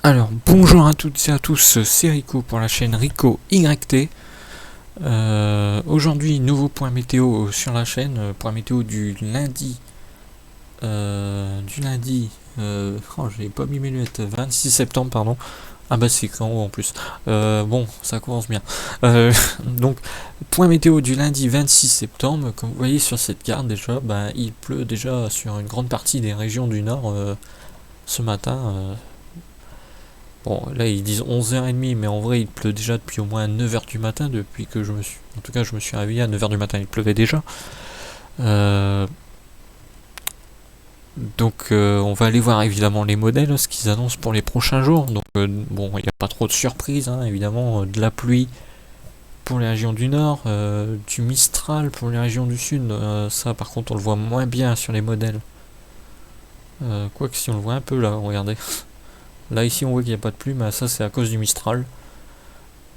Alors, bonjour à toutes et à tous, c'est Rico pour la chaîne Rico YT. Aujourd'hui, nouveau point météo sur la chaîne, point météo du lundi. J'ai pas mis mes lunettes, 26 septembre, pardon. Ah bah c'est écrit en haut en plus. Bon, ça commence bien. Donc, point météo du lundi 26 septembre, comme vous voyez sur cette carte déjà, il pleut déjà sur une grande partie des régions du nord ce matin. Bon, là ils disent 11h30, mais en vrai il pleut déjà depuis au moins 9h du matin, depuis que je me suis... En tout cas, je me suis réveillé à 9h du matin, il pleuvait déjà. Euh, on va aller voir évidemment les modèles, ce qu'ils annoncent pour les prochains jours. Donc bon, il n'y a pas trop de surprises, hein, évidemment, de la pluie pour les régions du nord, du Mistral pour les régions du sud. Ça par contre on le voit moins bien sur les modèles. Quoique si on le voit un peu là, regardez. Là ici on voit qu'il n'y a pas de pluie, mais ça c'est à cause du Mistral.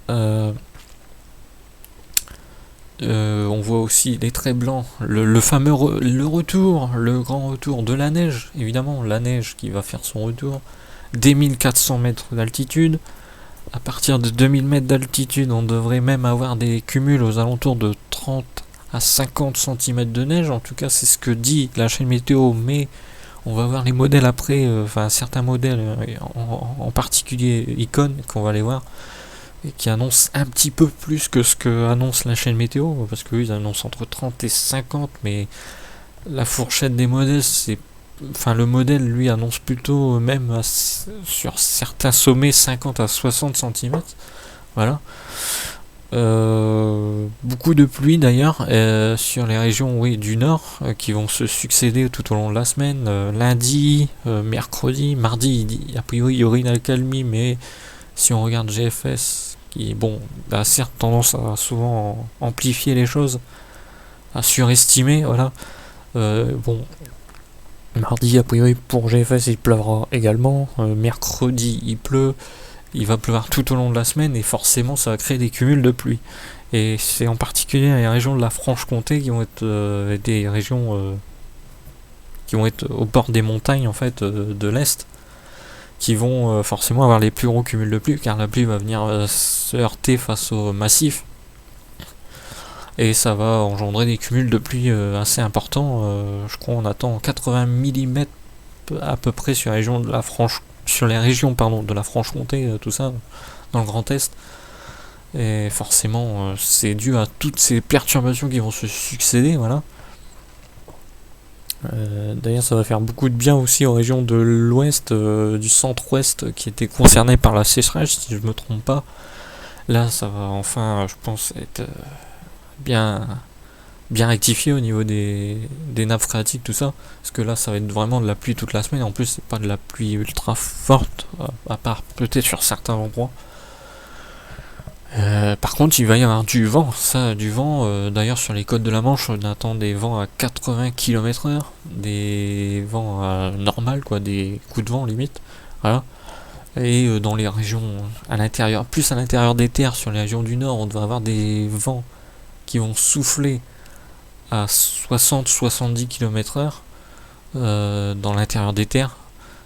On voit aussi les traits blancs, le fameux le grand retour de la neige, évidemment, la neige qui va faire son retour dès 1400 mètres d'altitude. À partir de 2000 mètres d'altitude, on devrait même avoir des cumuls aux alentours de 30 à 50 cm de neige. En tout cas, c'est ce que dit la chaîne météo, mais on va voir les modèles après, certains modèles, en particulier Icon, qu'on va aller voir, et qui annonce un petit peu plus que ce que annonce la chaîne météo, parce qu'eux ils annoncent entre 30 et 50, mais la fourchette des modèles, le modèle lui annonce plutôt même sur certains sommets 50 à 60 cm. Voilà. Beaucoup de pluie d'ailleurs sur les régions du nord qui vont se succéder tout au long de la semaine. Lundi, mercredi, mardi, a priori il y aurait une accalmie, mais si on regarde GFS, qui a certes tendance à souvent amplifier les choses, à surestimer, voilà. Mardi, a priori pour GFS il pleuvra également, mercredi il pleut, il va pleuvoir tout au long de la semaine et forcément ça va créer des cumuls de pluie. Et c'est en particulier les régions de la Franche-Comté qui vont être des régions qui vont être au bord des montagnes en fait de l'Est, qui vont forcément avoir les plus gros cumuls de pluie, car la pluie va venir se heurter face au massif, et ça va engendrer des cumuls de pluie assez importants. Je crois on attend 80 mm à peu près sur les régions de la Franche-Comté, tout ça, dans le Grand Est. Et forcément, c'est dû à toutes ces perturbations qui vont se succéder, voilà. D'ailleurs, ça va faire beaucoup de bien aussi aux régions de l'ouest, du centre-ouest, qui étaient concernées par la sécheresse, si je me trompe pas. Là, ça va enfin, je pense, être bien, bien rectifié au niveau des nappes phréatiques, tout ça. Parce que là, ça va être vraiment de la pluie toute la semaine. En plus, c'est pas de la pluie ultra forte, à part peut-être sur certains endroits. Par contre, il va y avoir du vent. D'ailleurs, sur les côtes de la Manche, on attend des vents à 80 km/h, des vents normales, quoi, des coups de vent limite. Voilà. Et dans les régions à l'intérieur, plus à l'intérieur des terres, sur les régions du nord, on devrait avoir des vents qui vont souffler à 60-70 km/h dans l'intérieur des terres.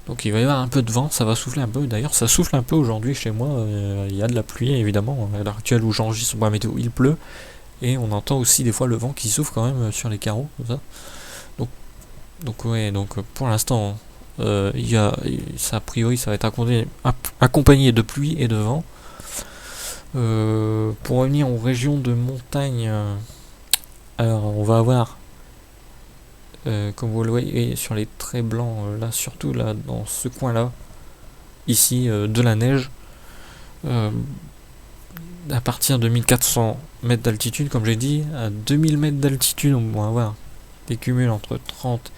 Donc il va y avoir un peu de vent, ça va souffler un peu. D'ailleurs, ça souffle un peu aujourd'hui chez moi. Il y a de la pluie, évidemment. À l'heure actuelle où j'enregistre sur la météo, il pleut. Et on entend aussi des fois le vent qui souffle quand même sur les carreaux, comme ça. Donc pour l'instant, a priori, ça va être accompagné de pluie et de vent. Pour revenir aux régions de montagne, alors on va avoir, comme vous le voyez sur les traits blancs, là surtout là dans ce coin là, ici, de la neige. À partir de 1400 mètres d'altitude, comme j'ai dit, à 2000 mètres d'altitude, on va avoir des cumuls entre 30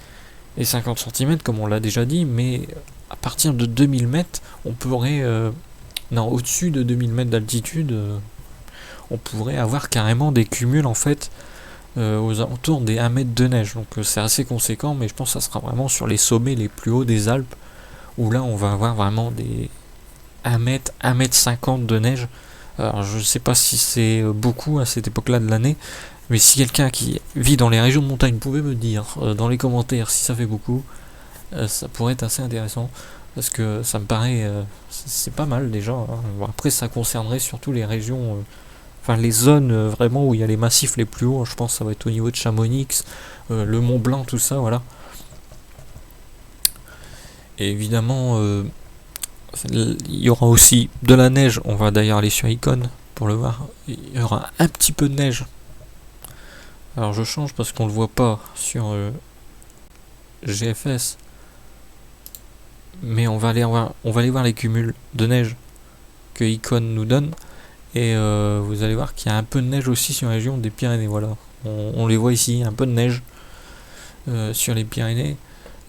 et 50 cm, comme on l'a déjà dit, mais à partir de 2000 mètres, on pourrait. Au-dessus de 2000 mètres d'altitude, on pourrait avoir carrément des cumuls en fait aux alentours des 1 mètre de neige. Donc c'est assez conséquent, mais je pense que ça sera vraiment sur les sommets les plus hauts des Alpes, où là on va avoir vraiment des 1 mètre, 1 mètre 50 de neige. Alors je sais pas si c'est beaucoup à cette époque-là de l'année, mais si quelqu'un qui vit dans les régions de montagne pouvait me dire dans les commentaires si ça fait beaucoup, ça pourrait être assez intéressant. parce que ça me paraît c'est pas mal déjà, hein. Bon, après ça concernerait surtout les régions, enfin les zones vraiment où il y a les massifs les plus hauts, je pense que ça va être au niveau de Chamonix, le Mont Blanc, tout ça, voilà. Et évidemment, il y aura aussi de la neige, on va d'ailleurs aller sur Icon pour le voir, il y aura un petit peu de neige. Alors je change parce qu'on le voit pas sur GFS, mais on va aller voir les cumuls de neige que Icon nous donne, et vous allez voir qu'il y a un peu de neige aussi sur la région des Pyrénées, voilà. On les voit ici, un peu de neige sur les Pyrénées.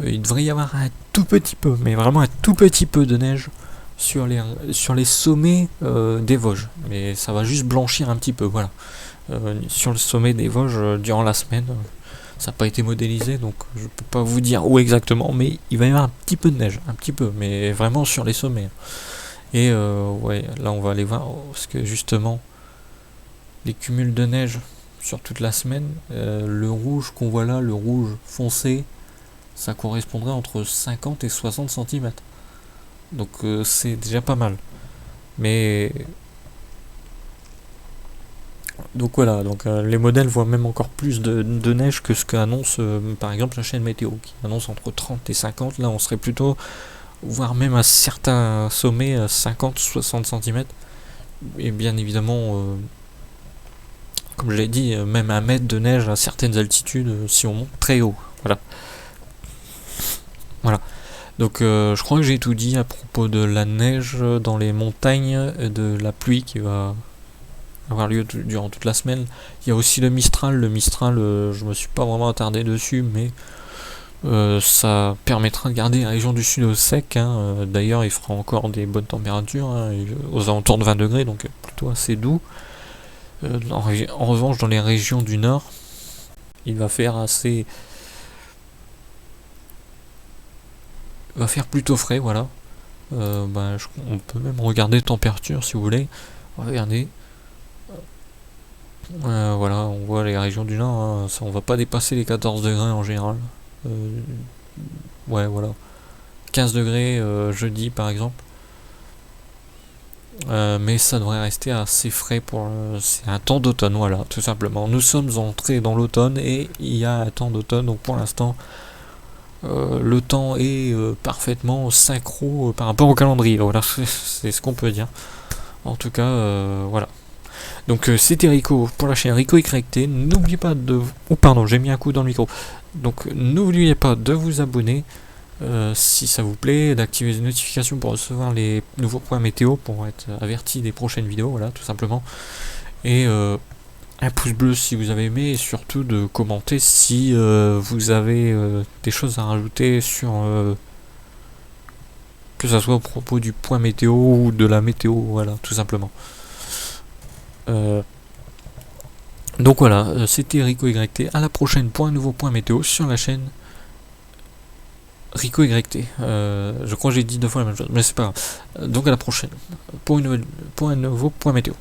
Il devrait y avoir un tout petit peu, mais vraiment un tout petit peu de neige sur les sommets des Vosges, mais ça va juste blanchir un petit peu, voilà. Sur le sommet des Vosges durant la semaine, ça n'a pas été modélisé, donc je peux pas vous dire où exactement, mais il va y avoir un petit peu de neige, un petit peu, mais vraiment sur les sommets. Et ouais, là on va aller voir, parce que justement, les cumuls de neige sur toute la semaine, le rouge qu'on voit là, le rouge foncé, ça correspondrait entre 50 et 60 cm. Donc c'est déjà pas mal. Mais donc voilà, donc les modèles voient même encore plus de neige que ce qu'annonce par exemple la chaîne météo, qui annonce entre 30 et 50. Là on serait plutôt, voire même à certains sommets, 50-60 cm. Et bien évidemment, comme je l'ai dit, même 1 mètre de neige à certaines altitudes si on monte très haut. Voilà. Voilà. Donc je crois que j'ai tout dit à propos de la neige dans les montagnes, de la pluie qui va avoir lieu durant toute la semaine. Il y a aussi le Mistral. Le Mistral, je me suis pas vraiment attardé dessus, mais ça permettra de garder la région du sud au sec, hein. D'ailleurs, il fera encore des bonnes températures, hein, aux alentours de 20 degrés, donc plutôt assez doux. En revanche, dans les régions du nord, il va faire plutôt frais, voilà. On peut même regarder température si vous voulez. Regardez. Voilà, on voit les régions du nord, hein, on va pas dépasser les 14 degrés en général. Ouais, voilà. 15 degrés jeudi par exemple. Mais ça devrait rester assez frais c'est un temps d'automne, voilà, tout simplement. Nous sommes entrés dans l'automne et il y a un temps d'automne, donc pour l'instant, le temps est parfaitement synchro par rapport au calendrier. Voilà, c'est ce qu'on peut dire. En tout cas, voilà. Donc c'était Rico pour la chaîne Rico YT. N'oubliez pas de... Oh pardon, j'ai mis un coup dans le micro. Donc n'oubliez pas de vous abonner si ça vous plaît, d'activer les notifications pour recevoir les nouveaux points météo, pour être averti des prochaines vidéos, voilà, tout simplement. Et un pouce bleu si vous avez aimé, et surtout de commenter si vous avez des choses à rajouter sur... que ça soit à propos du point météo ou de la météo, voilà, tout simplement. Donc voilà, c'était Rico YT. À la prochaine pour un nouveau point météo sur la chaîne Rico YT. Je crois que j'ai dit 2 fois la même chose, mais c'est pas grave. Donc à la prochaine pour un nouveau point météo.